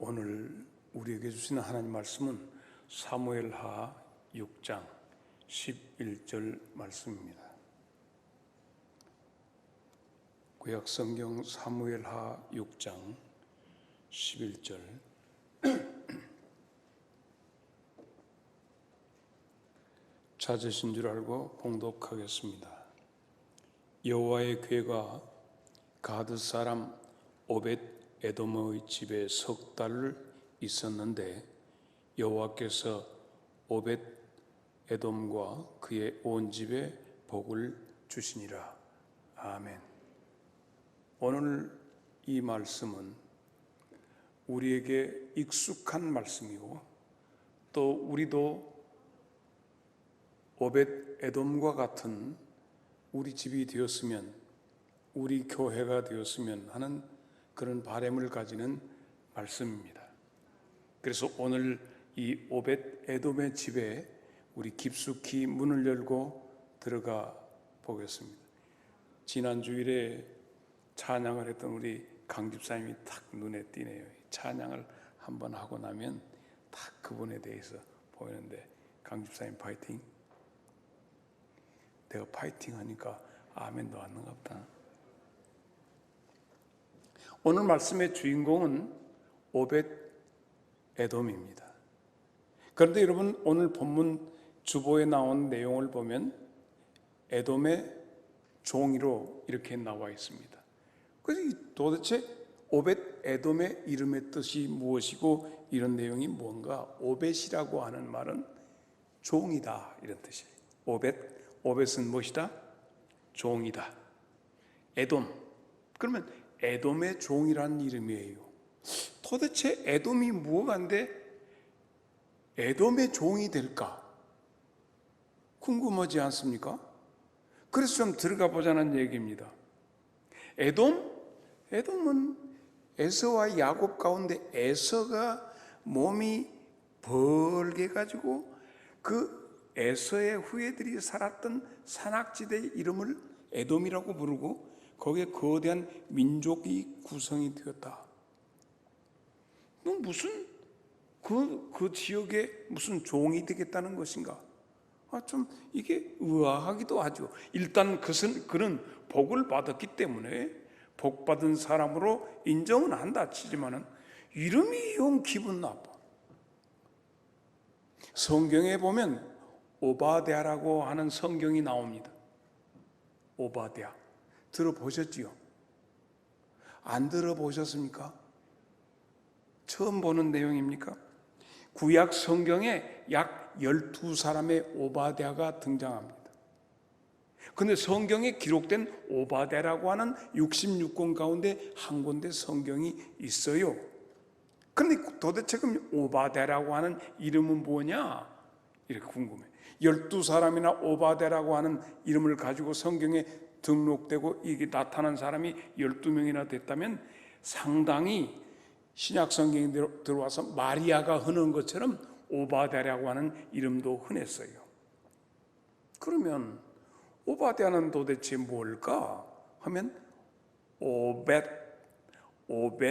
오늘 우리에게 주시는 하나님 말씀은 사무엘하 6장 11절 말씀입니다. 구약성경 사무엘하 6장 11절 찾으신 줄 알고 봉독하겠습니다. 여호와의 궤가 가드 사람 오벳 에돔의 집에 석 달 있었는데 여호와께서 오벳 에돔과 그의 온 집에 복을 주시니라. 아멘. 오늘 이 말씀은 우리에게 익숙한 말씀이고 또 우리도 오벳 에돔과 같은 우리 집이 되었으면, 우리 교회가 되었으면 하는 그런 바람을 가지는 말씀입니다. 그래서 오늘 이 오벳 에돔의 집에 우리 깊숙이 문을 열고 들어가 보겠습니다. 지난 주일에 찬양을 했던 우리 강 집사님이 탁 눈에 띄네요. 찬양을 한번 하고 나면 딱 그분에 대해서 보이는데, 강 집사님 파이팅. 내가 파이팅 하니까 아멘도 안 나가 보다. 오늘 말씀의 주인공은 오벳 에돔입니다. 그런데 여러분, 오늘 본문 주보에 나온 내용을 보면 에돔의 종이로 이렇게 나와 있습니다. 그래서 도대체 오벳 에돔의 이름의 뜻이 무엇이고 이런 내용이 뭔가? 오벳이라고 하는 말은 종이다, 이런 뜻이에요. 오벳은 무엇이다? 종이다. 에돔, 그러면 에돔의 종이라는 이름이에요. 도대체 에돔이 무엇인데 에돔의 종이 될까? 궁금하지 않습니까? 그래서 좀 들어가 보자는 얘기입니다. 에돔은 에서와 야곱 가운데 에서가 몸이 벌게 가지고 그 에서의 후예들이 살았던 산악지대의 이름을 에돔이라고 부르고 거기에 거대한 민족이 구성이 되었다. 무슨 그 지역에 무슨 종이 되겠다는 것인가? 좀 이게 의아하기도 하죠. 일단 그는 복을 받았기 때문에 복 받은 사람으로 인정은 한다 치지만은 이름이 영 기분 나빠. 성경에 보면 오바댜라고 하는 성경이 나옵니다. 오바댜 들어보셨지요? 안 들어보셨습니까? 처음 보는 내용입니까? 구약 성경에 약 12사람의 오바댜가 등장합니다. 그런데 성경에 기록된 오바댜라고 하는 66권 가운데 한 군데 성경이 있어요. 그런데 도대체 그럼 오바댜라고 하는 이름은 뭐냐? 이렇게 궁금해. 12사람이나 오바댜라고 하는 이름을 가지고 성경에 등록되고 이게 나타난 사람이 12명이나 됐다면 상당히 신약 성경에 들어와서 마리아가 흔한 것처럼 오바댜라고 하는 이름도 흔했어요. 그러면 오바댜는 도대체 뭘까 하면 오벳야,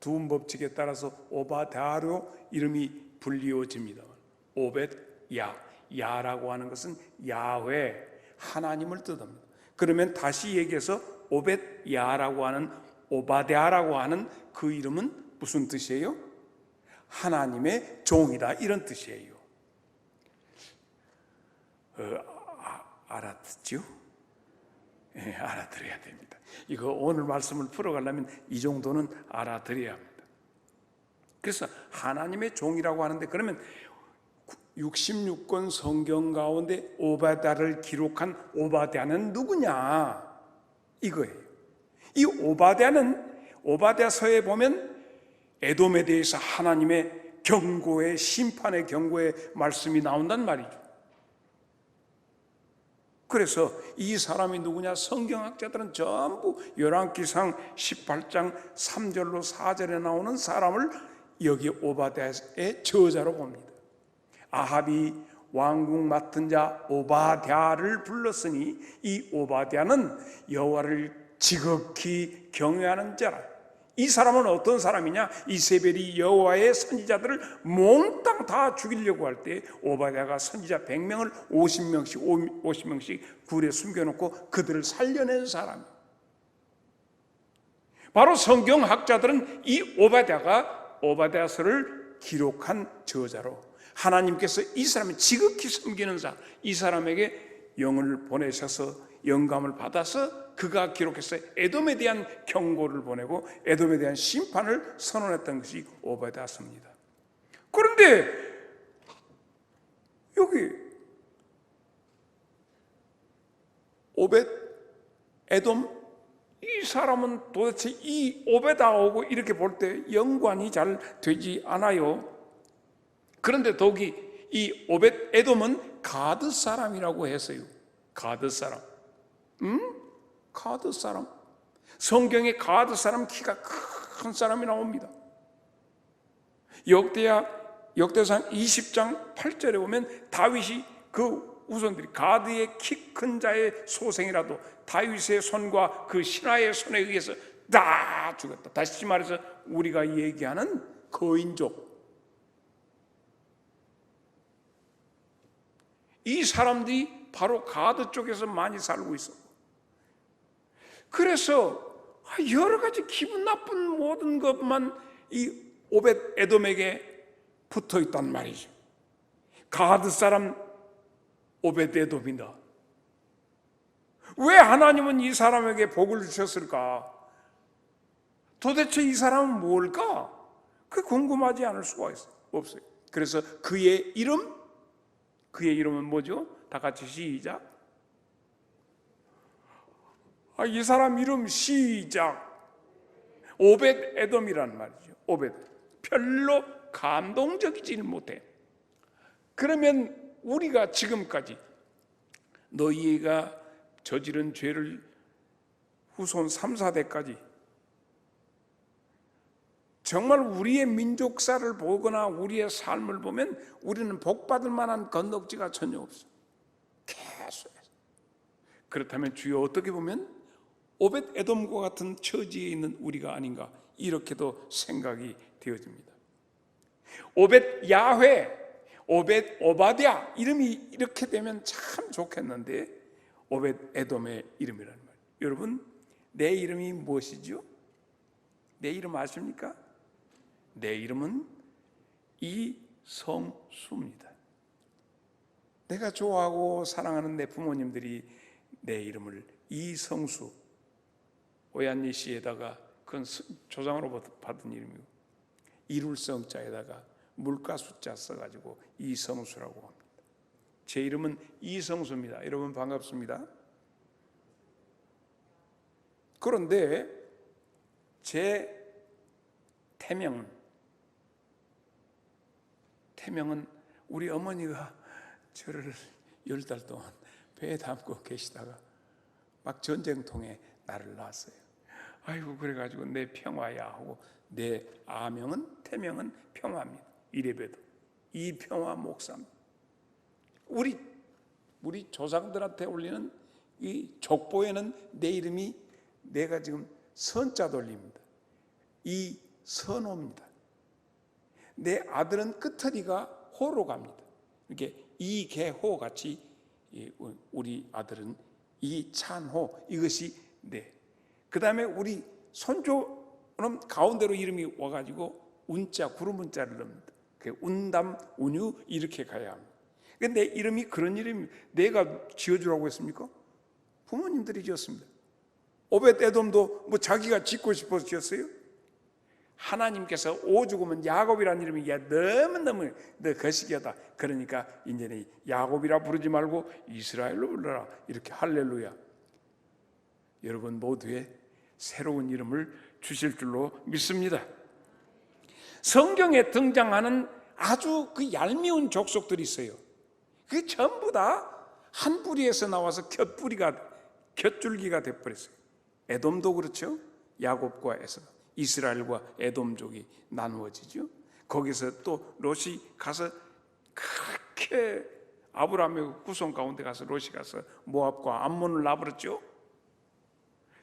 두음 법칙에 따라서 오바댜로 이름이 불리워집니다. 오벳야, 야라고 하는 것은 야훼, 하나님을 뜻합니다. 그러면 다시 얘기해서 오벳야라고 하는 오바댜라고 하는 그 이름은 무슨 뜻이에요? 하나님의 종이다, 이런 뜻이에요. 알아듣죠? 네, 알아들어야 됩니다. 이거 오늘 말씀을 풀어가려면 이 정도는 알아들어야 합니다. 그래서 하나님의 종이라고 하는데, 그러면 66권 성경 가운데 오바댜를 기록한 오바댜는 누구냐? 이거예요. 이 오바댜서에 보면 에돔에 대해서 하나님의 경고의, 심판의 경고의 말씀이 나온단 말이죠. 그래서 이 사람이 누구냐? 성경학자들은 전부 열왕기상 18장 3절로 4절에 나오는 사람을 여기 오바댜의 저자로 봅니다. 아합이 왕국 맡은 자 오바댜를 불렀으니 이 오바댜는 여호와를 지극히 경외하는 자라. 이 사람은 어떤 사람이냐? 이세벨이 여호와의 선지자들을 몽땅 다 죽이려고 할 때 오바댜가 선지자 100명을 50명씩 굴에 숨겨놓고 그들을 살려낸 사람. 바로 성경학자들은 이 오바댜서를 기록한 저자로 하나님께서 이 사람을 지극히 섬기는 자, 이 사람에게 영을 보내셔서 영감을 받아서 그가 기록해서 에돔에 대한 경고를 보내고 에돔에 대한 심판을 선언했던 것이 오바댜서입니다. 그런데 여기 에돔 이 사람은 도대체 이 오베다하고 이렇게 볼 때 연관이 잘 되지 않아요. 그런데 더욱이 이 에돔은 가드 사람이라고 했어요. 가드 사람. 가드 사람. 성경에 가드 사람 키가 큰 사람이 나옵니다. 역대상 20장 8절에 보면 다윗이 그 우선들이 가드의 키 큰 자의 소생이라도 다윗의 손과 그 신하의 손에 의해서 다 죽었다. 다시 말해서 우리가 얘기하는 거인족. 이 사람들이 바로 가드 쪽에서 많이 살고 있어. 그래서 여러 가지 기분 나쁜 모든 것만 이 에돔에게 붙어 있단 말이죠. 가드 사람 에돔이다. 왜 하나님은 이 사람에게 복을 주셨을까? 도대체 이 사람은 뭘까? 그게 궁금하지 않을 수가 없어요. 그래서 그의 이름은 뭐죠? 다 같이 시작. 이 사람 이름 시작. 에돔이란 말이죠. 별로 감동적이지는 못해. 그러면 우리가 지금까지 너희가 저지른 죄를 후손 3, 4대까지 정말 우리의 민족사를 보거나 우리의 삶을 보면 우리는 복받을 만한 건덕지가 전혀 없어. 계속해서. 그렇다면 주여 어떻게 보면 에돔과 같은 처지에 있는 우리가 아닌가 이렇게도 생각이 되어집니다. 야훼, 오바댜 이름이 이렇게 되면 참 좋겠는데 에돔의 이름이라는 말이에요. 여러분 내 이름이 무엇이죠? 내 이름 아십니까? 내 이름은 이성수입니다. 내가 좋아하고 사랑하는 내 부모님들이 내 이름을 이성수, 오얀리 씨에다가 그건 조상으로 받은 이름이고 이룰 성자에다가 물가 숫자 써가지고 이성수라고 합니다. 제 이름은 이성수입니다. 여러분 반갑습니다. 그런데 제 태명은 우리 어머니가 저를 10달 동안 배에 담고 계시다가 막 전쟁통에 나를 낳았어요. 아이고 그래가지고 내 평화야 하고 내 태명은 평화입니다. 이래봬도 이평화 목사입니다. 우리 조상들한테 올리는 이 족보에는 내 이름이 내가 지금 선자 돌립니다. 이선호입니다. 내 아들은 끝허리가 호로 갑니다. 이렇게 이계호 같이 우리 아들은 이찬호 이것이 그 다음에 우리 손조는 가운데로 이름이 와가지고 운자 구름 운자를 넣습니다. 운담 운유 이렇게 가야 합니다. 내 이름이 그런 이름이 내가 지어주라고 했습니까? 부모님들이 지었습니다. 에돔도 뭐 자기가 짓고 싶어서 지었어요? 하나님께서 오죽하면 야곱이라는 이름이 너무너무 너 거시기하다. 그러니까 이제는 야곱이라 부르지 말고 이스라엘로 불러라. 이렇게 할렐루야. 여러분 모두의 새로운 이름을 주실 줄로 믿습니다. 성경에 등장하는 아주 그 얄미운 족속들이 있어요. 그게 전부 다 한 뿌리에서 나와서 곁줄기가 돼버렸어요. 에돔도 그렇죠. 야곱과 에서 이스라엘과 에돔족이 나누어지죠. 거기서 또 롯이 가서 그렇게 아브라함의 후손 가운데 가서 롯이 가서 모압과 암몬을 나버렸죠.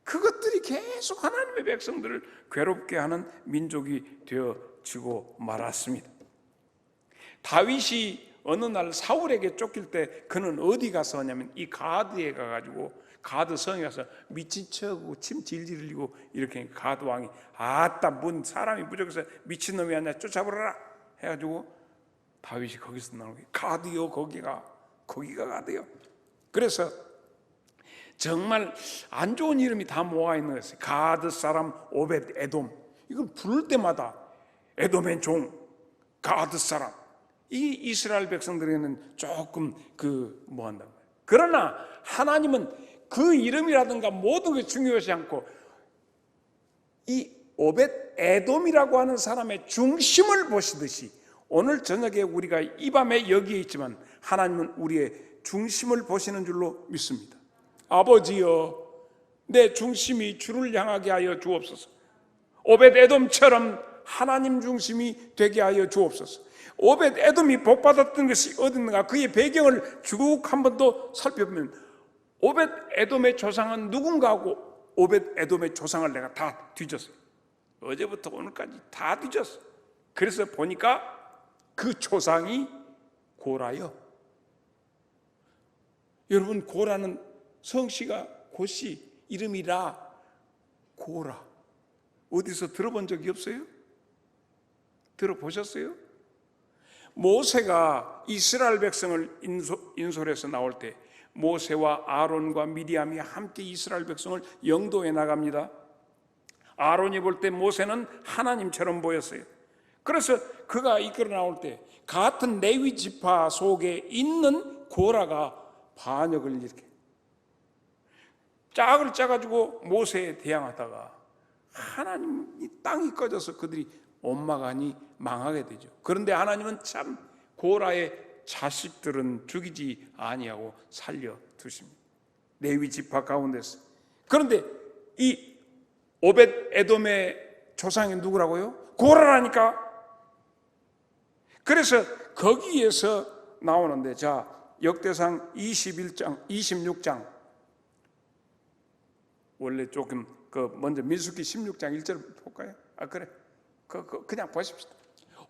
그것들이 그들이 계속 하나님의 백성들을 괴롭게 하는 민족이 되어지고 말았습니다. 다윗이 어느 날 사울에게 쫓길 때 그는 어디 가서 하냐면 이 가드에 가가지고 가드 성에 가서 미친 척하고 침 질질 흘리고 이렇게 가드 왕이 아따 뭔 사람이 부족해서 미친놈이 아니야 쫓아버려라 해가지고 다윗이 거기서 나오는 게 가드요 거기가 가드요. 그래서 정말 안 좋은 이름이 다 모아 있는 거였어요. 가드 사람 오벳 에돔. 이걸 부를 때마다 에돔의 종 가드 사람. 이 이스라엘 백성들에게는 조금 뭐 한다고. 그러나 하나님은 그 이름이라든가 모든 게 중요하지 않고 이 오벳 에돔이라고 하는 사람의 중심을 보시듯이 오늘 저녁에 우리가 이 밤에 여기에 있지만 하나님은 우리의 중심을 보시는 줄로 믿습니다. 아버지여, 내 중심이 주를 향하게 하여 주옵소서. 오벳 에돔처럼 하나님 중심이 되게 하여 주옵소서. 오벳 에돔이 복받았던 것이 어딨는가? 그의 배경을 쭉 한 번 더 살펴보면 오벳 에돔의 조상은 누군가 하고 오벳 에돔의 조상을 내가 다 뒤졌어요. 어제부터 오늘까지 다 뒤졌어. 그래서 보니까 그 조상이 고라요. 여러분, 고라는 성씨가 고씨 이름이라 고라. 어디서 들어본 적이 없어요? 들어보셨어요? 모세가 이스라엘 백성을 인솔해서 나올 때 모세와 아론과 미리암이 함께 이스라엘 백성을 영도해 나갑니다. 아론이 볼 때 모세는 하나님처럼 보였어요. 그래서 그가 이끌어 나올 때 같은 레위 지파 속에 있는 고라가 반역을 이렇게 짝을 짜가지고 모세에 대항하다가 하나님이 땅이 꺼져서 그들이 옴마가니 망하게 되죠. 그런데 하나님은 참 고라의 자식들은 죽이지 아니하고 살려 두십니다. 레위 지파 가운데서. 그런데 이 오벳 에돔의 조상이 누구라고요? 고라라니까. 그래서 거기에서 나오는데, 자, 역대상 21장, 26장. 원래 조금 먼저 민수기 16장 1절 볼까요? 아, 그래. 그냥 보십시다.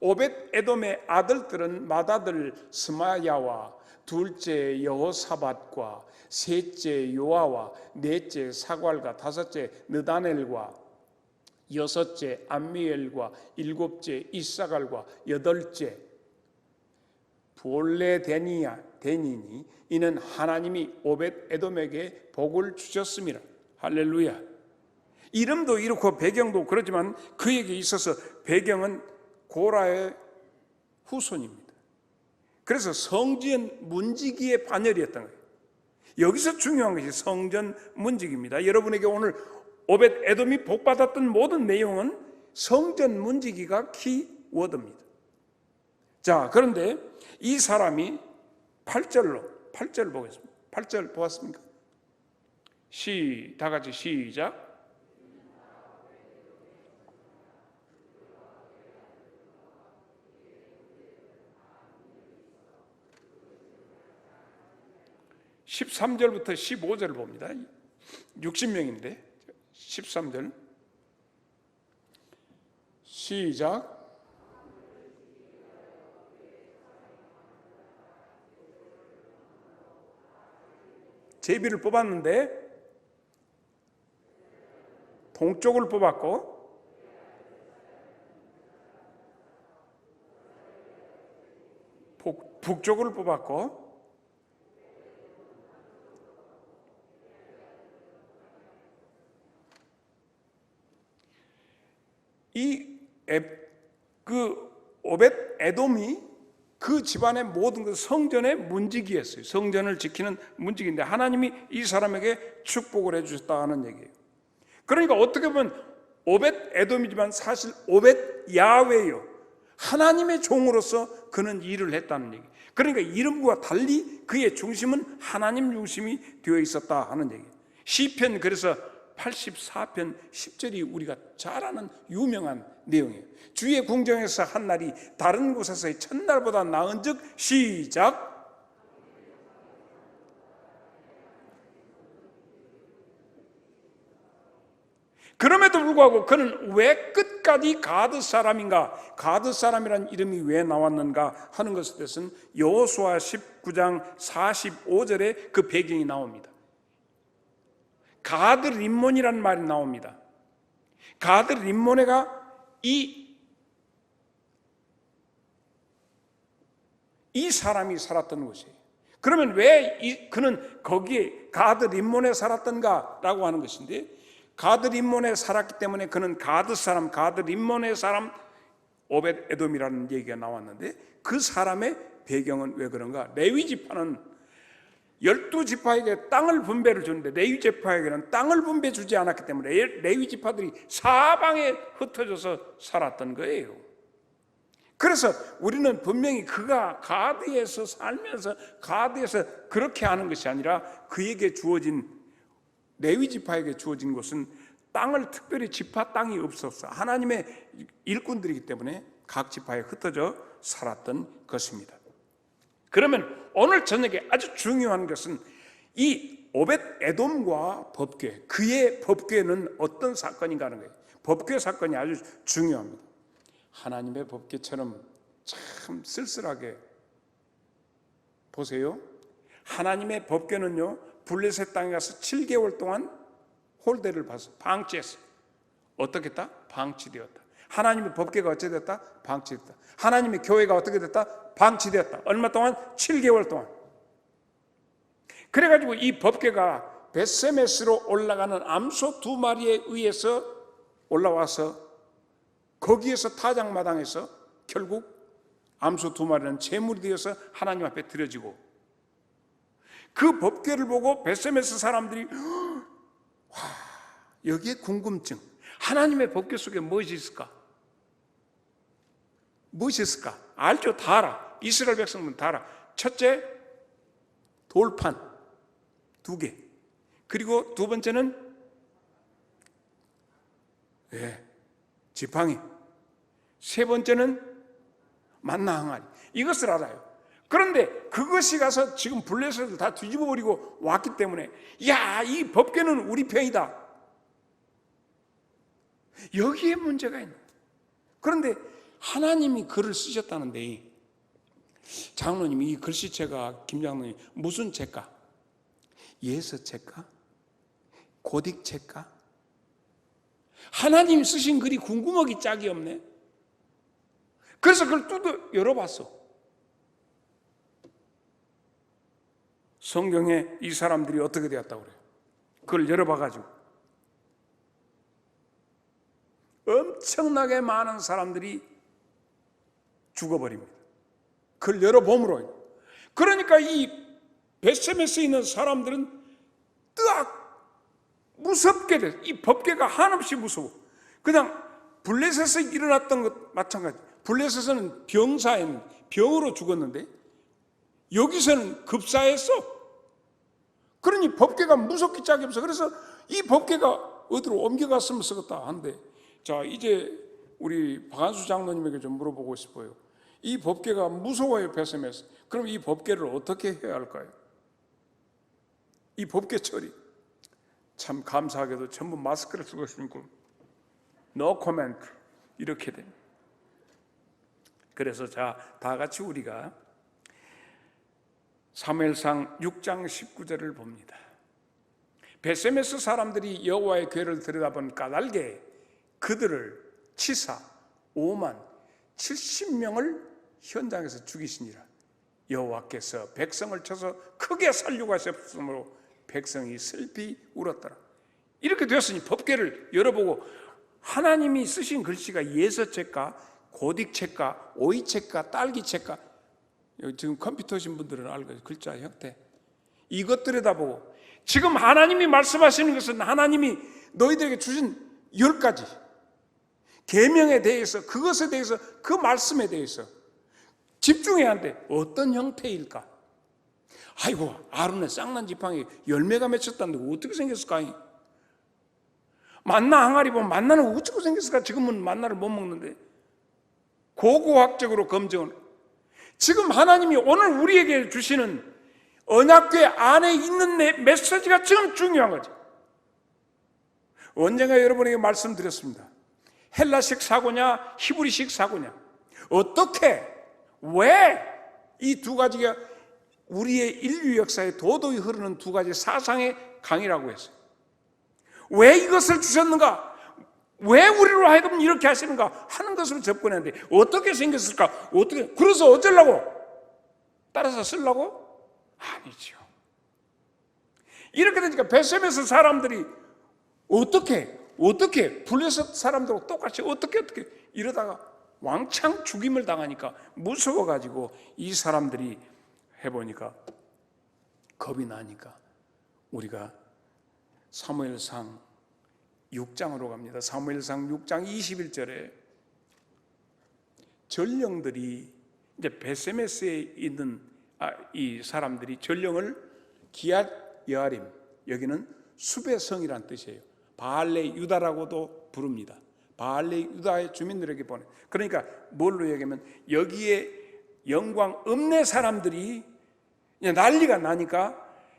오벳 에돔의 아들들은 맏아들 스마야와 둘째 여호사밧과 셋째 요아와 넷째 사괄과 다섯째 느다넬과 여섯째 암미엘과 일곱째 이사갈과 여덟째 볼레데니니 이는 하나님이 오벳 에돔에게 복을 주셨습니다. 할렐루야. 이름도 이렇고 배경도 그렇지만 그에게 있어서 배경은 고라의 후손입니다. 그래서 성전 문지기의 반열이었던 거예요. 여기서 중요한 것이 성전 문지기입니다. 여러분에게 오늘 오벳 에돔이 복받았던 모든 내용은 성전 문지기가 키워드입니다. 자, 그런데 이 사람이 8절 보겠습니다. 8절 보았습니까? 다 같이 시작. (13절부터) (15절을) 봅니다. 60명인데 13절 시작. 제비를 뽑았는데 동쪽을 뽑았고 북쪽을 뽑았고 오벳 에돔이 그 집안의 모든 그 성전의 문지기였어요. 성전을 지키는 문지기인데 하나님이 이 사람에게 축복을 해주셨다 하는 얘기예요. 그러니까 어떻게 보면 오벳 에돔이지만 사실 오벳 야훼요, 하나님의 종으로서 그는 일을 했다는 얘기. 그러니까 이름과 달리 그의 중심은 하나님 중심이 되어 있었다 하는 얘기예요. 시편 그래서 84편 10절이 우리가 잘 아는 유명한 내용이에요. 주의 궁정에서 한 날이 다른 곳에서의 첫날보다 나은 즉 시작. 그럼에도 불구하고 그는 왜 끝까지 가드 사람인가, 가드 사람이라는 이름이 왜 나왔는가 하는 것에 대해서는 여호수아 19장 45절에 그 배경이 나옵니다. 가드 림몬이라는 말이 나옵니다. 가드 림몬에가 이 사람이 살았던 곳이에요. 그러면 왜 그는 거기에 가드 림몬에 살았던가라고 하는 것인데, 가드 림몬에 살았기 때문에 그는 가드 사람, 가드 림몬의 사람 오벳 에돔이라는 얘기가 나왔는데, 그 사람의 배경은 왜 그런가? 레위 지파는 12지파에게 땅을 분배를 주는데 레위 지파에게는 땅을 분배 주지 않았기 때문에 레위 지파들이 사방에 흩어져서 살았던 거예요. 그래서 우리는 분명히 그가 가드에서 살면서 가드에서 그렇게 하는 것이 아니라 그에게 주어진, 레위 지파에게 주어진 것은 땅을, 특별히 지파 땅이 없었어. 하나님의 일꾼들이기 때문에 각 지파에 흩어져 살았던 것입니다. 그러면 오늘 저녁에 아주 중요한 것은 이 오벳 에돔과 법궤, 그의 법궤는 어떤 사건인가 하는 거예요. 법궤 사건이 아주 중요합니다. 하나님의 법궤처럼 참 쓸쓸하게 보세요. 하나님의 법궤는요, 블레셋 땅에 가서 7개월 동안 홀대를 받아서 방치했어. 어떻게 했다? 방치되었다. 하나님의 법궤가 어떻게 됐다? 방치됐다. 하나님의 교회가 어떻게 됐다? 방치되었다. 얼마 동안? 7개월 동안. 그래가지고 이 법궤가 벳세메스로 올라가는 암소 2마리에 의해서 올라와서 거기에서 타작마당에서 결국 암소 2마리는 제물이 되어서 하나님 앞에 드려지고, 그 법궤를 보고 벳세메스 사람들이 와, 여기에 궁금증, 하나님의 법궤 속에 무엇이 있을까? 무엇이 있을까? 알죠? 다 알아. 이스라엘 백성들은 다 알아. 첫째, 돌판 2개. 그리고 두 번째는 지팡이. 세 번째는 만나 항아리. 이것을 알아요. 그런데 그것이 가서 지금 블레셋을 다 뒤집어 버리고 왔기 때문에, 야, 이 법궤는 우리 편이다. 여기에 문제가 있는. 그런데 하나님이 글을 쓰셨다는데, 장로님이 이 글씨체가, 김장로님 무슨 체가? 예서체가? 고딕체가? 하나님이 쓰신 글이 궁금하기 짝이 없네. 그래서 그걸 뚜드 열어봤어. 성경에 이 사람들이 어떻게 되었다고 그래요? 그걸 열어봐가지고 엄청나게 많은 사람들이 죽어버립니다. 그걸 열어봄으로. 그러니까 이 벳세메스에 있는 사람들은 뜨악 무섭게 돼. 이 법궤가 한없이 무서워. 그냥 블레셋에서 일어났던 것 마찬가지. 블레셋에서는 병으로 죽었는데 여기서는 급사했어. 그러니 법궤가 무섭기 짝이 없어. 그래서 이 법궤가 어디로 옮겨갔으면 쓰겠다 한데, 자, 이제 우리 박한수 장로님에게 좀 물어보고 싶어요. 이 법궤가 무서워요, 벳세메스. 그럼 이 법궤를 어떻게 해야 할까요? 이 법궤 처리. 참 감사하게도 전부 마스크를 쓰고 있으니까 no comment 이렇게 됩니다. 그래서 자, 다 같이 우리가 사무엘상 6장 19절을 봅니다. 벳세메스 사람들이 여호와의 궤를 들여다본 까닭에 그들을 치사 5만 70명을 현장에서 죽이시니라. 여호와께서 백성을 쳐서 크게 살려고 하셨으므로 백성이 슬피 울었더라. 이렇게 되었으니 법궤를 열어보고 하나님이 쓰신 글씨가 예서책가, 고딕책가, 오이책가, 딸기책가, 지금 컴퓨터신 분들은 알고 글자 형태, 이것들에다 보고 지금 하나님이 말씀하시는 것은 하나님이 너희들에게 주신 10가지 계명에 대해서, 그것에 대해서, 그 말씀에 대해서 집중해야 하는데 어떤 형태일까? 아이고, 아론의 쌍난 지팡이 열매가 맺혔다는데 어떻게 생겼을까? 만나 항아리 보면 만나는 어쩌고 생겼을까? 지금은 만나를 못 먹는데 고고학적으로 검증을. 지금 하나님이 오늘 우리에게 주시는 언약궤 안에 있는 메시지가 지금 중요한 거죠. 언젠가 여러분에게 말씀드렸습니다. 헬라식 사고냐 히브리식 사고냐, 어떻게 왜 이 두 가지가 우리의 인류 역사에 도도히 흐르는 두 가지 사상의 강이라고 했어요. 왜 이것을 주셨는가? 왜 우리로 하여금 이렇게 하시는가 하는 것으로 접근했는데 어떻게 생겼을까? 어떻게, 그래서 어쩌려고? 따라서 쓰려고? 아니죠. 이렇게 되니까 베셈에서 사람들이 어떻게 블레셋 사람들하고 똑같이 어떻게 이러다가 왕창 죽임을 당하니까 무서워가지고 이 사람들이 해보니까 겁이 나니까 우리가 사무엘상 6장으로 갑니다. 사무엘상 6장 21절에 전령들이 이제 베세메스에 있는 이 사람들이 전령을 기앗 여아림, 여기는 숲의 성이란 뜻이에요. 바알레 유다라고도 부릅니다. 바알레 유다의 주민들에게 보내. 그러니까 뭘로 얘기하면 여기에 영광 없는 사람들이 난리가 나니까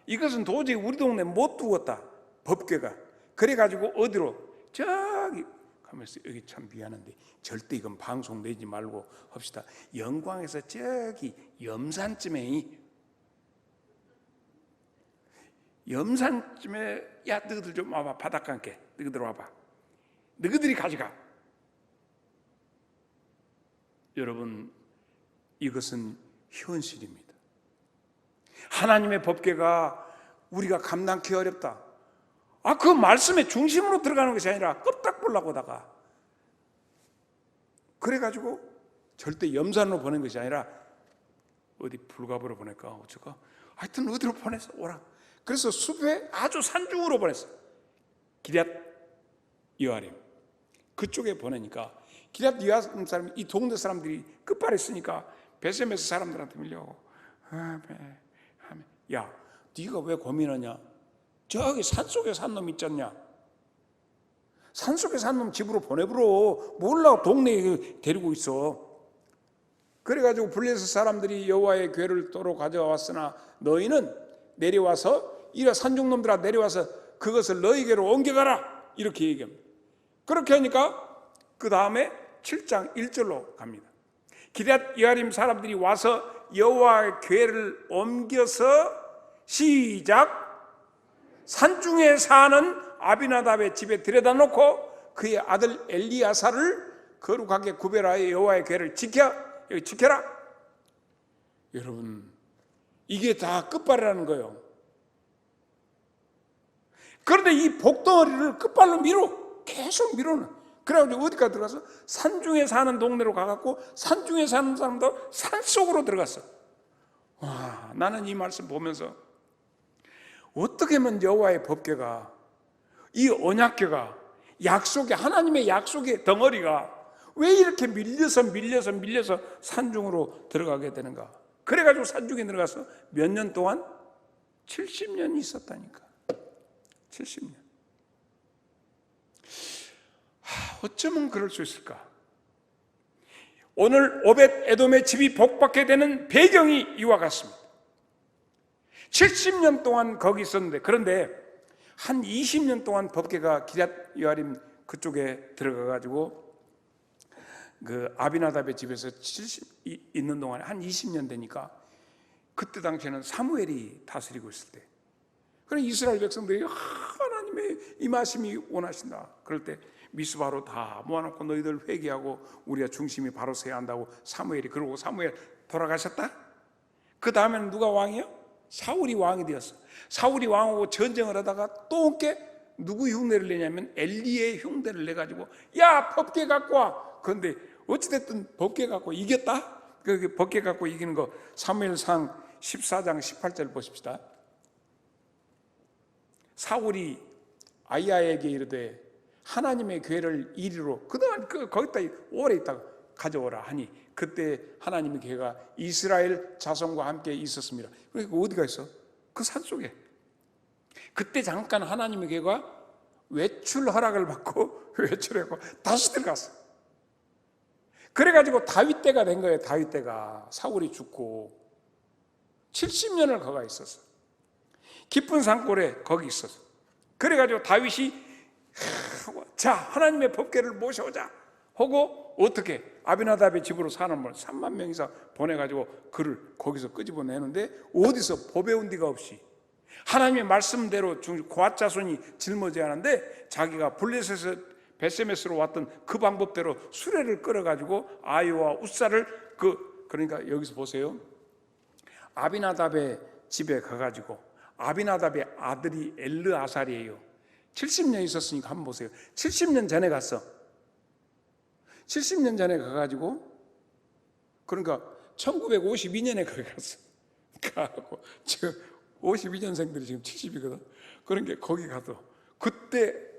이것은 도저히 우리 동네 못 두었다, 법궤가. 그래가지고 어디로? 저기 가면서, 여기 참 미안한데 절대 이건 방송 내지 말고 합시다. 영광에서 저기 염산쯤에 야 너희들 좀 와봐, 바닷가 함께 너희들 와봐, 너희들이 가져가. 여러분, 이것은 현실입니다. 하나님의 법궤가 우리가 감당하기 어렵다. 그 말씀의 중심으로 들어가는 것이 아니라 껍딱 보려고 하다가, 그래가지고 절대 염산으로 보낸 것이 아니라 어디 불갑으로 보낼까 어쩔까, 하여튼 어디로 보냈어, 오라. 그래서 숲에 아주 산중으로 보냈어. 기럇 여아림 그쪽에 보내니까 기럇 여아림 사람이, 이 동네 사람들이 끝발에 있으니까 베셈에서 사람들한테 밀려오고, 야 네가 왜 고민하냐? 저기 산속에 산 놈 있잖냐? 산속에 산 놈 집으로 보내부러 몰라 동네에 데리고 있어. 그래가지고 블레셋 사람들이 여호와의 궤를 도로 가져왔으나 너희는 내려와서, 이래 산중놈들아 내려와서 그것을 너희에게로 옮겨가라, 이렇게 얘기합니다. 그렇게 하니까 그 다음에 7장 1절로 갑니다. 기럇 여아림 사람들이 와서 여호와의 궤를 옮겨서 시작, 산중에 사는 아비나답의 집에 들여다 놓고 그의 아들 엘리야사를 거룩하게 구별하여 여호와의 궤를 지켜라. 여러분, 이게 다 끝발이라는 거예요. 그런데 이 복덩어리를 끝발로 계속 밀어는. 그래가지고 어디까지 들어가서 산중에 사는 동네로 가갖고 산중에 사는 사람도 산속으로 들어갔어. 와, 나는 이 말씀 보면서 어떻게 하면 여호와의 법궤가, 이 언약궤가, 약속의, 하나님의 약속의 덩어리가 왜 이렇게 밀려서 산중으로 들어가게 되는가? 그래가지고 산중에 들어가서 몇 년 동안 70년이 있었다니까. 70년. 어쩌면 그럴 수 있을까? 오늘 오벳 에돔의 집이 복받게 되는 배경이 이와 같습니다. 70년 동안 거기 있었는데, 그런데 한 20년 동안 법궤가 기럇 여아림 그쪽에 들어가가지고 그 아비나답의 집에서 있는 동안에 한 20년 되니까, 그때 당시에는 사무엘이 다스리고 있을 때, 그래 이스라엘 백성들이 하나님의 임하심이 원하신다. 그럴 때 미스바로 다 모아놓고 너희들 회개하고 우리가 중심이 바로 서야 한다고 사무엘이, 그러고 사무엘 돌아가셨다. 그 다음에는 누가 왕이요? 사울이 왕이 되었어. 사울이 왕하고 전쟁을 하다가 또 온게 누구 흉내를 내냐면 엘리의 흉내를 내가지고, 야 법궤 갖고 와. 그런데 어찌됐든 법궤 갖고 이겼다. 그 법궤 갖고 이기는 거 사무엘상 14장 18절 보십시다. 사울이 아이야에게 이르되 하나님의 궤를 이리로, 그동안 거기다 오래 있다가 가져오라 하니, 그때 하나님의 궤가 이스라엘 자손과 함께 있었습니다. 그러니까 어디가 있어? 그 산속에. 그때 잠깐 하나님의 궤가 외출 허락을 받고 외출했고 다시 들어갔어. 그래가지고 다윗 때가 된 거예요. 다윗 때가. 사울이 죽고 70년을 거기 있었어. 깊은 산골에 거기 있었어. 그래가지고 다윗이 하고 자 하나님의 법궤를 모셔오자 하고 어떻게 아비나답의 집으로 사람을 3만 명 이상 보내가지고 그를 거기서 끄집어내는데 어디서 법외운 데가 없이 하나님의 말씀대로 고앗 자손이 짊어져야 하는데 자기가 블레셋에서 베세메스로 왔던 그 방법대로 수레를 끌어가지고 아이와 우사를 그러니까 여기서 보세요. 아비나답의 집에 가가지고 아비나답의 아들이 엘르아살이에요. 70년 있었으니까 한번 보세요. 70년 전에 갔어. 70년 전에 가가지고 그러니까 1952년에 거기 갔어. 가고 지금 52년생들이 지금 70이거든. 그러니까 거기 가도 그때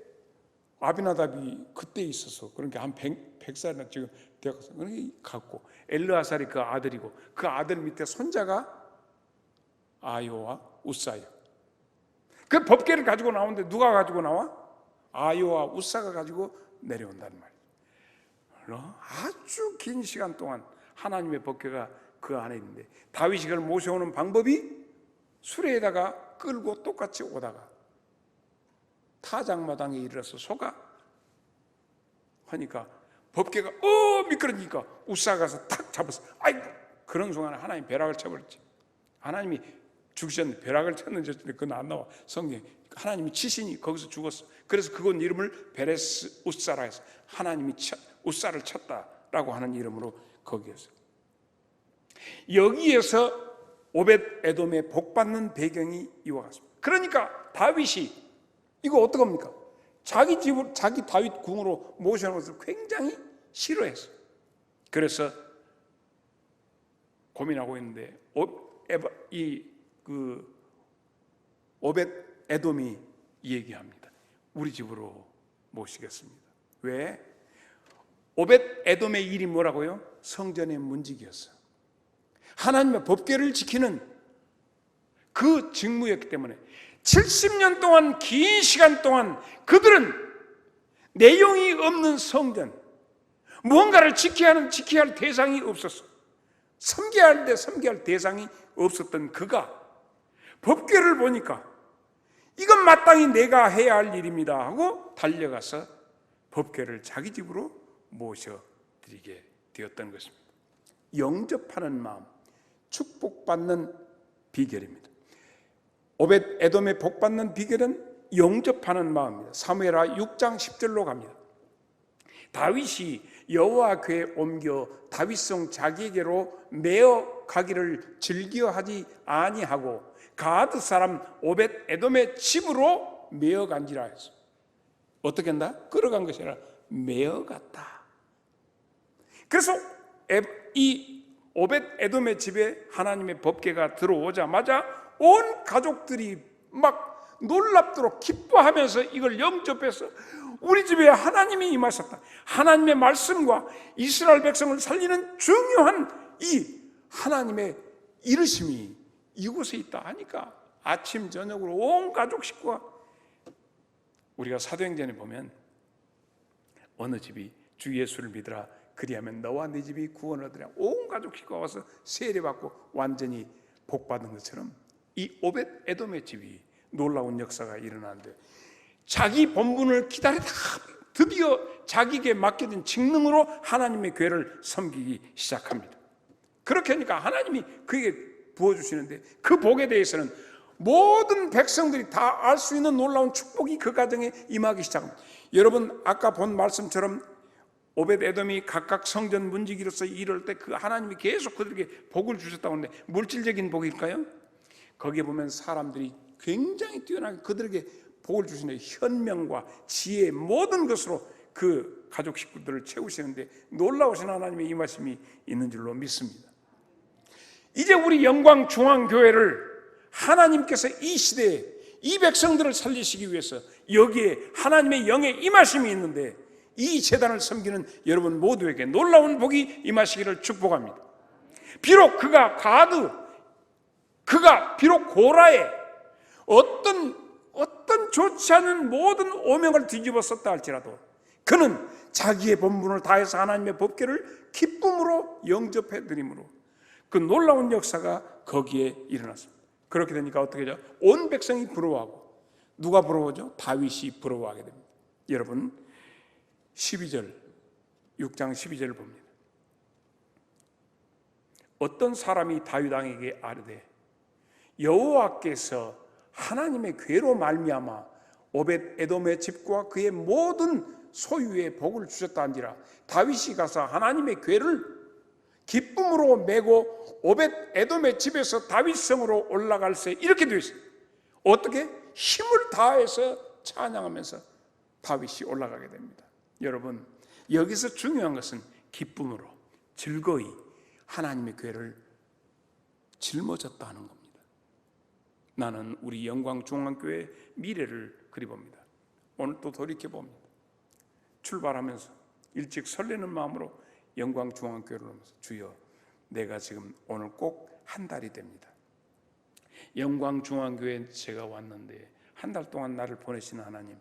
아비나답이 그때 있었어. 그러니까 한 100살이나 지금 되었어. 그러니까 갔고 엘르아살이 그 아들이고 그 아들 밑에 손자가 아요와 우사예요. 그 법궤를 가지고 나오는데 누가 가지고 나와? 아요와 우사가 가지고 내려온다는 말이에요. 아주 긴 시간 동안 하나님의 법궤가 그 안에 있는데 다윗이 그걸 모셔오는 방법이 수레에다가 끌고 똑같이 오다가 타작마당에 이르러서 소가 하니까 법궤가 미끄러지니까 우사가 가서 탁 잡았어. 아이고 그런 순간에 하나님 벼락을 쳐버렸지. 하나님이 죽으셨는데 벼락을 쳤는지 그건 안 나와 성경에. 하나님이 치시니 거기서 죽었어. 그래서 그건 이름을 베레스 우사라 해서 하나님이 우사를 쳤다라고 하는 이름으로 거기에서 여기에서 오벳 에돔의 복받는 배경이 이와 같습니다. 그러니까 다윗이 이거 어떡합니까? 자기 집을 자기 다윗 궁으로 모셔놓은 것을 굉장히 싫어했어요. 그래서 고민하고 있는데 오벳 에돔이 얘기합니다. 우리 집으로 모시겠습니다. 왜? 오벳 에돔의 일이 뭐라고요? 성전의 문지기였어요. 하나님의 법궤를 지키는 그 직무였기 때문에 70년 동안 긴 시간 동안 그들은 내용이 없는 성전, 무언가를 지켜야 할 대상이 없었어. 섬겨야 하는데 섬겨야 할 대상이 없었던 그가 법궤를 보니까 이건 마땅히 내가 해야 할 일입니다 하고 달려가서 법궤를 자기 집으로 모셔드리게 되었던 것입니다. 영접하는 마음, 축복받는 비결입니다. 오벳 에돔의 복받는 비결은 영접하는 마음입니다. 사무엘하 6장 10절로 갑니다. 다윗이 여호와 궤에 옮겨 다윗성 자기에게로 메어 가기를 즐겨하지 아니하고 가드 사람 오벳 에돔의 집으로 메어 간지라 했어. 어떻게 한다? 끌어간 것이 아니라 메어 갔다. 그래서 이 오벳 에돔의 집에 하나님의 법궤가 들어오자마자 온 가족들이 막 놀랍도록 기뻐하면서 이걸 영접해서 우리 집에 하나님이 임하셨다. 하나님의 말씀과 이스라엘 백성을 살리는 중요한 이 하나님의 이르심이 이곳에 있다 하니까 아침 저녁으로 온 가족 식구가 우리가 사도행전에 보면 어느 집이 주 예수를 믿으라 그리하면 너와 네 집이 구원을 얻으리라 온 가족 식구가 와서 세례받고 완전히 복받은 것처럼 이 오벳 에돔의 집이 놀라운 역사가 일어나는데 자기 본분을 기다리다가 드디어 자기에게 맡겨진 직능으로 하나님의 궤를 섬기기 시작합니다. 그렇게 하니까 하나님이 그에게 부어주시는데 그 복에 대해서는 모든 백성들이 다 알 수 있는 놀라운 축복이 그 가정에 임하기 시작합니다. 여러분 아까 본 말씀처럼 오벳 에돔이 각각 성전 문지기로서 일할 때 그 하나님이 계속 그들에게 복을 주셨다고 하는데 물질적인 복일까요? 거기에 보면 사람들이 굉장히 뛰어나게 그들에게 복을 주시는 현명과 지혜 모든 것으로 그 가족 식구들을 채우시는데 놀라우신 하나님의 임하심이 있는 줄로 믿습니다. 이제 우리 영광중앙교회를 하나님께서 이 시대에 이 백성들을 살리시기 위해서 여기에 하나님의 영의 임하심이 있는데 이 재단을 섬기는 여러분 모두에게 놀라운 복이 임하시기를 축복합니다. 비록 그가 비록 고라에 어떤 좋지 않은 모든 오명을 뒤집어 썼다 할지라도 그는 자기의 본분을 다해서 하나님의 법궤를 기쁨으로 영접해 드림으로 그 놀라운 역사가 거기에 일어났습니다. 그렇게 되니까 어떻게 되죠? 온 백성이 부러워하고 누가 부러워하죠? 다윗이 부러워하게 됩니다. 여러분 6장 12절을 봅니다. 어떤 사람이 다윗 왕에게 아뢰되 여호와께서 하나님의 괴로 말미암아 오벳 에돔의 집과 그의 모든 소유에 복을 주셨다 한지라. 다윗이 가서 하나님의 괴를 기쁨으로 메고 오벳 에돔의 집에서 다윗 성으로 올라갈새. 이렇게 되어 있어요. 어떻게? 힘을 다해서 찬양하면서 다윗이 올라가게 됩니다. 여러분, 여기서 중요한 것은 기쁨으로 즐거이 하나님의 괴를 짊어졌다 하는 겁니다. 나는 우리 영광중앙교회 미래를 그리봅니다. 오늘 또 돌이켜봅니다. 출발하면서 일찍 설레는 마음으로 영광중앙교회를 오면서 주여, 내가 지금 오늘 꼭 한 달이 됩니다. 영광중앙교회에 제가 왔는데 한 달 동안 나를 보내시는 하나님,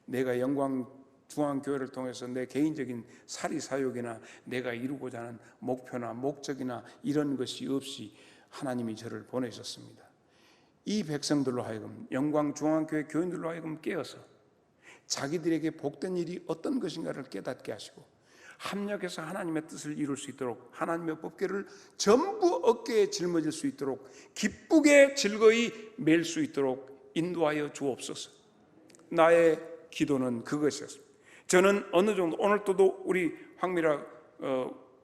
내가 영광중앙교회를 통해서 내 개인적인 사리사욕이나 내가 이루고자 하는 목표나 목적이나 이런 것이 없이 하나님이 저를 보내셨습니다. 이 백성들로 하여금, 영광중앙교회 교인들로 하여금 깨어서 자기들에게 복된 일이 어떤 것인가를 깨닫게 하시고 합력해서 하나님의 뜻을 이룰 수 있도록, 하나님의 법궤를 전부 어깨에 짊어질 수 있도록, 기쁘게 즐거이 맬 수 있도록 인도하여 주옵소서. 나의 기도는 그것이었습니다. 저는 어느 정도, 오늘 또도 우리 황미라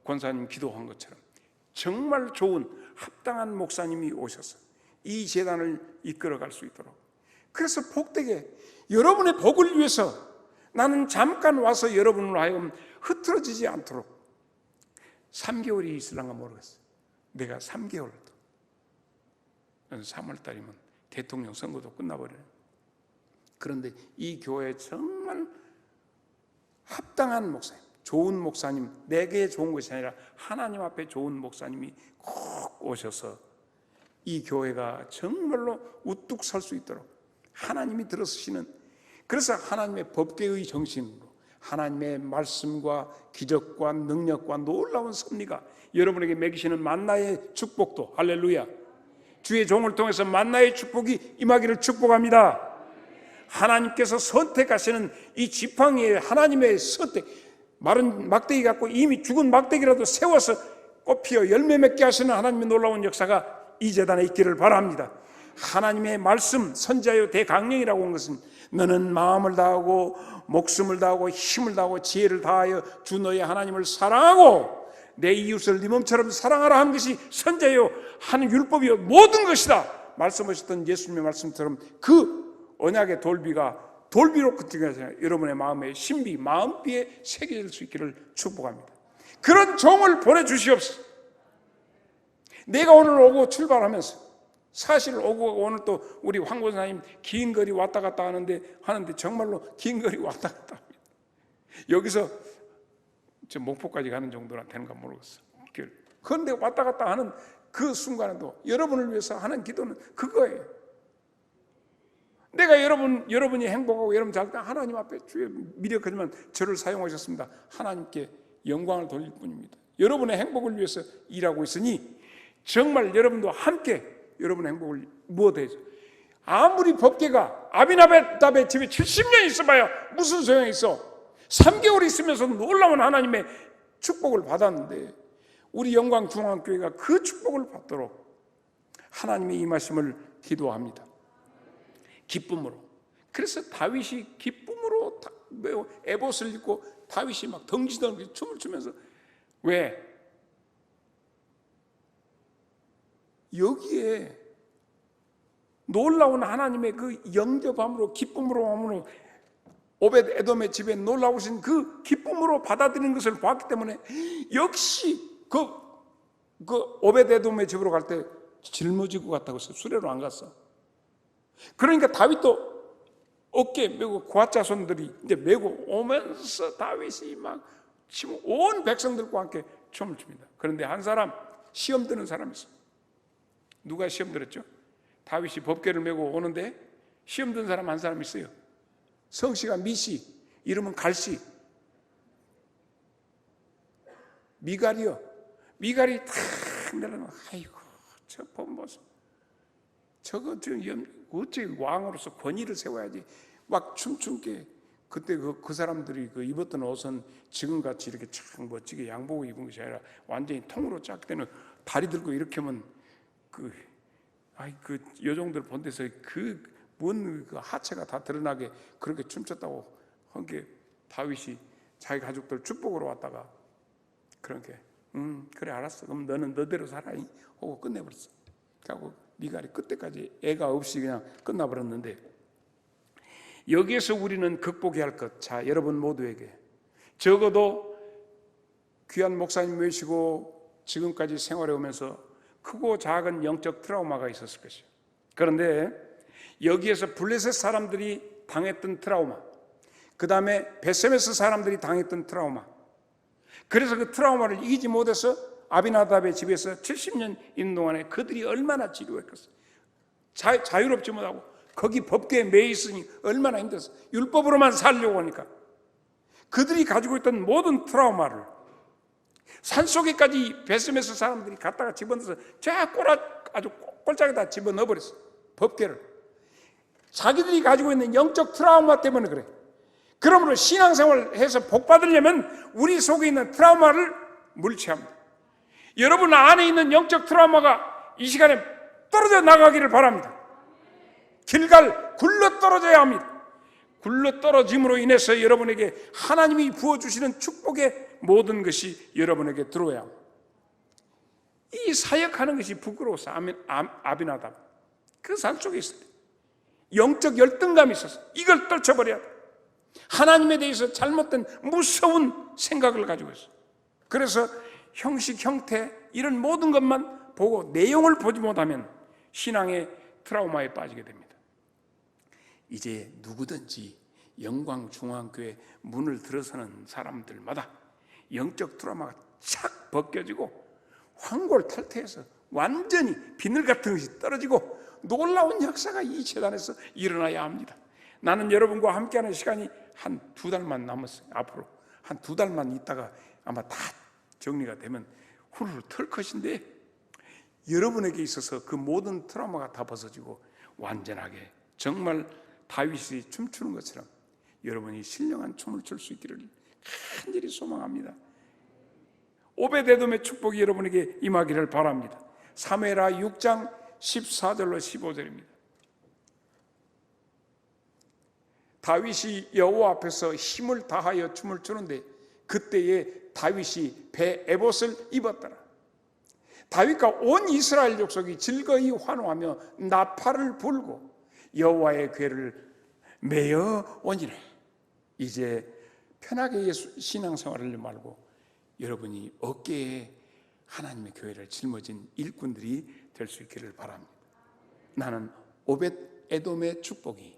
권사님 기도한 것처럼 정말 좋은 합당한 목사님이 오셔서 이 재단을 이끌어갈 수 있도록, 그래서 복되게 여러분의 복을 위해서 나는 잠깐 와서 여러분으로 하여금 흐트러지지 않도록 3개월이 있을란가 모르겠어요. 내가 3개월도, 3월달이면 대통령 선거도 끝나버려요. 그런데 이 교회에 정말 합당한 목사님, 좋은 목사님, 내게 좋은 것이 아니라 하나님 앞에 좋은 목사님이 꼭 오셔서 이 교회가 정말로 우뚝 설 수 있도록 하나님이 들어서시는, 그래서 하나님의 법궤의 정신으로 하나님의 말씀과 기적과 능력과 놀라운 섭리가 여러분에게 먹이시는 만나의 축복도, 할렐루야, 주의 종을 통해서 만나의 축복이 임하기를 축복합니다. 하나님께서 선택하시는 이 지팡이에 하나님의 선택, 마른 막대기 갖고 이미 죽은 막대기라도 세워서 꽃피어 열매 맺게 하시는 하나님의 놀라운 역사가 이 재단에 있기를 바랍니다. 하나님의 말씀, 선지자요 대강령이라고 한 것은 너는 마음을 다하고 목숨을 다하고 힘을 다하고 지혜를 다하여 주 너의 하나님을 사랑하고 내 이웃을 네 몸처럼 사랑하라 한 것이 선지자요 하는 율법이요 모든 것이다 말씀하셨던 예수님의 말씀처럼 그 언약의 돌비로 끝이가 여러분의 마음의 신비, 마음비에 새겨질 수 있기를 축복합니다. 그런 종을 보내주시옵소서. 내가 오늘 오고 출발하면서 사실 오고 오늘 또 우리 황 권사님 긴 거리 왔다 갔다 하는데 정말로 긴 거리 왔다 갔다 합니다. 여기서 저 목포까지 가는 정도는 되는가 모르겠어. 그런데 왔다 갔다 하는 그 순간에도 여러분을 위해서 하는 기도는 그거예요. 내가 여러분이 행복하고 여러분 잘 때 하나님 앞에 주의 미력하지만 저를 사용하셨습니다. 하나님께 영광을 돌릴 뿐입니다. 여러분의 행복을 위해서 일하고 있으니 정말 여러분도 함께 여러분의 행복을 무엇해야죠? 아무리 법궤가 아비나답의 집에 70년 있어봐야 무슨 소용이 있어? 3개월 있으면서 놀라운 하나님의 축복을 받았는데 우리 영광중앙교회가 그 축복을 받도록 하나님의 임하심을 기도합니다. 기쁨으로. 그래서 다윗이 기쁨으로 에봇을 입고 다윗이 막 덩치덩치 춤을 추면서, 왜? 여기에 놀라운 하나님의 그 영접함으로 기쁨으로 함으로 오벳 에돔의 집에 놀라우신 그 기쁨으로 받아들이는 것을 봤기 때문에 역시 그 오벳 에돔의 집으로 갈 때 짊어지고 갔다고 했어요. 수레로 안 갔어. 그러니까 다윗도 어깨 메고 고아자손들이 이제 메고 오면서 다윗이 막 온 백성들과 함께 춤을 춥니다. 그런데 한 사람 시험 드는 사람이 있어요. 누가 시험 들었죠? 다윗이 법궤를 메고 오는데 시험 든 사람 한 사람 있어요. 성씨가 미씨, 이름은 갈씨. 미갈이요. 미갈이 탁 내려놓고, 아이고 저 본 모습, 저거 어째 왕으로서 권위를 세워야지 막 춤춘 게 그때 그 사람들이 그 입었던 옷은 지금같이 이렇게 참 멋지게 양복을 입은 것이 아니라 완전히 통으로 쫙 되는, 다리 들고 이렇게 하면 그 여종들 본 데서 그 하체가 다 드러나게 그렇게 춤췄다고 한 게 다윗이 자기 가족들 축복으로 왔다가 그렇게 그래 알았어, 그럼 너는 너대로 살아 하고 끝내버렸어. 그리고 미갈이 그때까지 애가 없이 그냥 끝나버렸는데, 여기에서 우리는 극복해야 할 것, 자 여러분 모두에게 적어도 귀한 목사님 모시고 지금까지 생활해 오면서 크고 작은 영적 트라우마가 있었을 것이에요. 그런데 여기에서 블레셋 사람들이 당했던 트라우마, 그 다음에 베세메스 사람들이 당했던 트라우마, 그래서 그 트라우마를 이기지 못해서 아비나답의 집에서 70년 있는 동안에 그들이 얼마나 지루했겠어요. 자유롭지 못하고 거기 법궤에 매여 있으니 얼마나 힘들었어. 율법으로만 살려고 하니까 그들이 가지고 있던 모든 트라우마를 산속에까지 베세메스 사람들이 갖다가 집어넣어서 아주 꼴짝에다 집어넣어버렸어. 법궤를. 자기들이 가지고 있는 영적 트라우마 때문에 그래. 그러므로 신앙생활을 해서 복 받으려면 우리 속에 있는 트라우마를 물리쳐야 합니다. 여러분 안에 있는 영적 트라우마가 이 시간에 떨어져 나가기를 바랍니다. 길갈 굴러 떨어져야 합니다. 굴러 떨어짐으로 인해서 여러분에게 하나님이 부어주시는 축복의 모든 것이 여러분에게 들어와야 합니다. 이 사역하는 것이 부끄러워서 아비나답 그 산속에 있을 때 영적 열등감이 있어서 이걸 떨쳐버려야 돼. 하나님에 대해서 잘못된 무서운 생각을 가지고 있어. 그래서 형식, 형태 이런 모든 것만 보고 내용을 보지 못하면 신앙의 트라우마에 빠지게 됩니다. 이제 누구든지 영광중앙교회 문을 들어서는 사람들마다 영적 트라우마가 착 벗겨지고 환골탈태해서 완전히 비늘 같은 것이 떨어지고 놀라운 역사가 이 재단에서 일어나야 합니다. 나는 여러분과 함께하는 시간이 한 2달만 남았어요. 앞으로 한 2달만 있다가 아마 다 정리가 되면 후루룩 털 것인데, 여러분에게 있어서 그 모든 트라우마가 다 벗어지고 완전하게 정말 다윗이 춤추는 것처럼 여러분이 신령한 춤을 출 수 있기를 간절히 소망합니다. 오벳에돔의 축복이 여러분에게 임하기를 바랍니다. 사무엘하 6장 14절로 15절입니다. 다윗이 여호와 앞에서 힘을 다하여 춤을 추는데 그때에 다윗이 배 에봇을 입었더라. 다윗과 온 이스라엘 족속이 즐거이 환호하며 나팔을 불고 여호와의 궤를 메어 오니라. 이제 편하게 신앙생활을 말고 여러분이 어깨에 하나님의 교회를 짊어진 일꾼들이 될 수 있기를 바랍니다. 나는 오벳 에돔의 축복이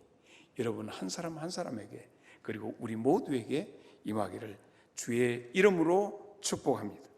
여러분 한 사람 한 사람에게 그리고 우리 모두에게 임하기를 주의 이름으로 축복합니다.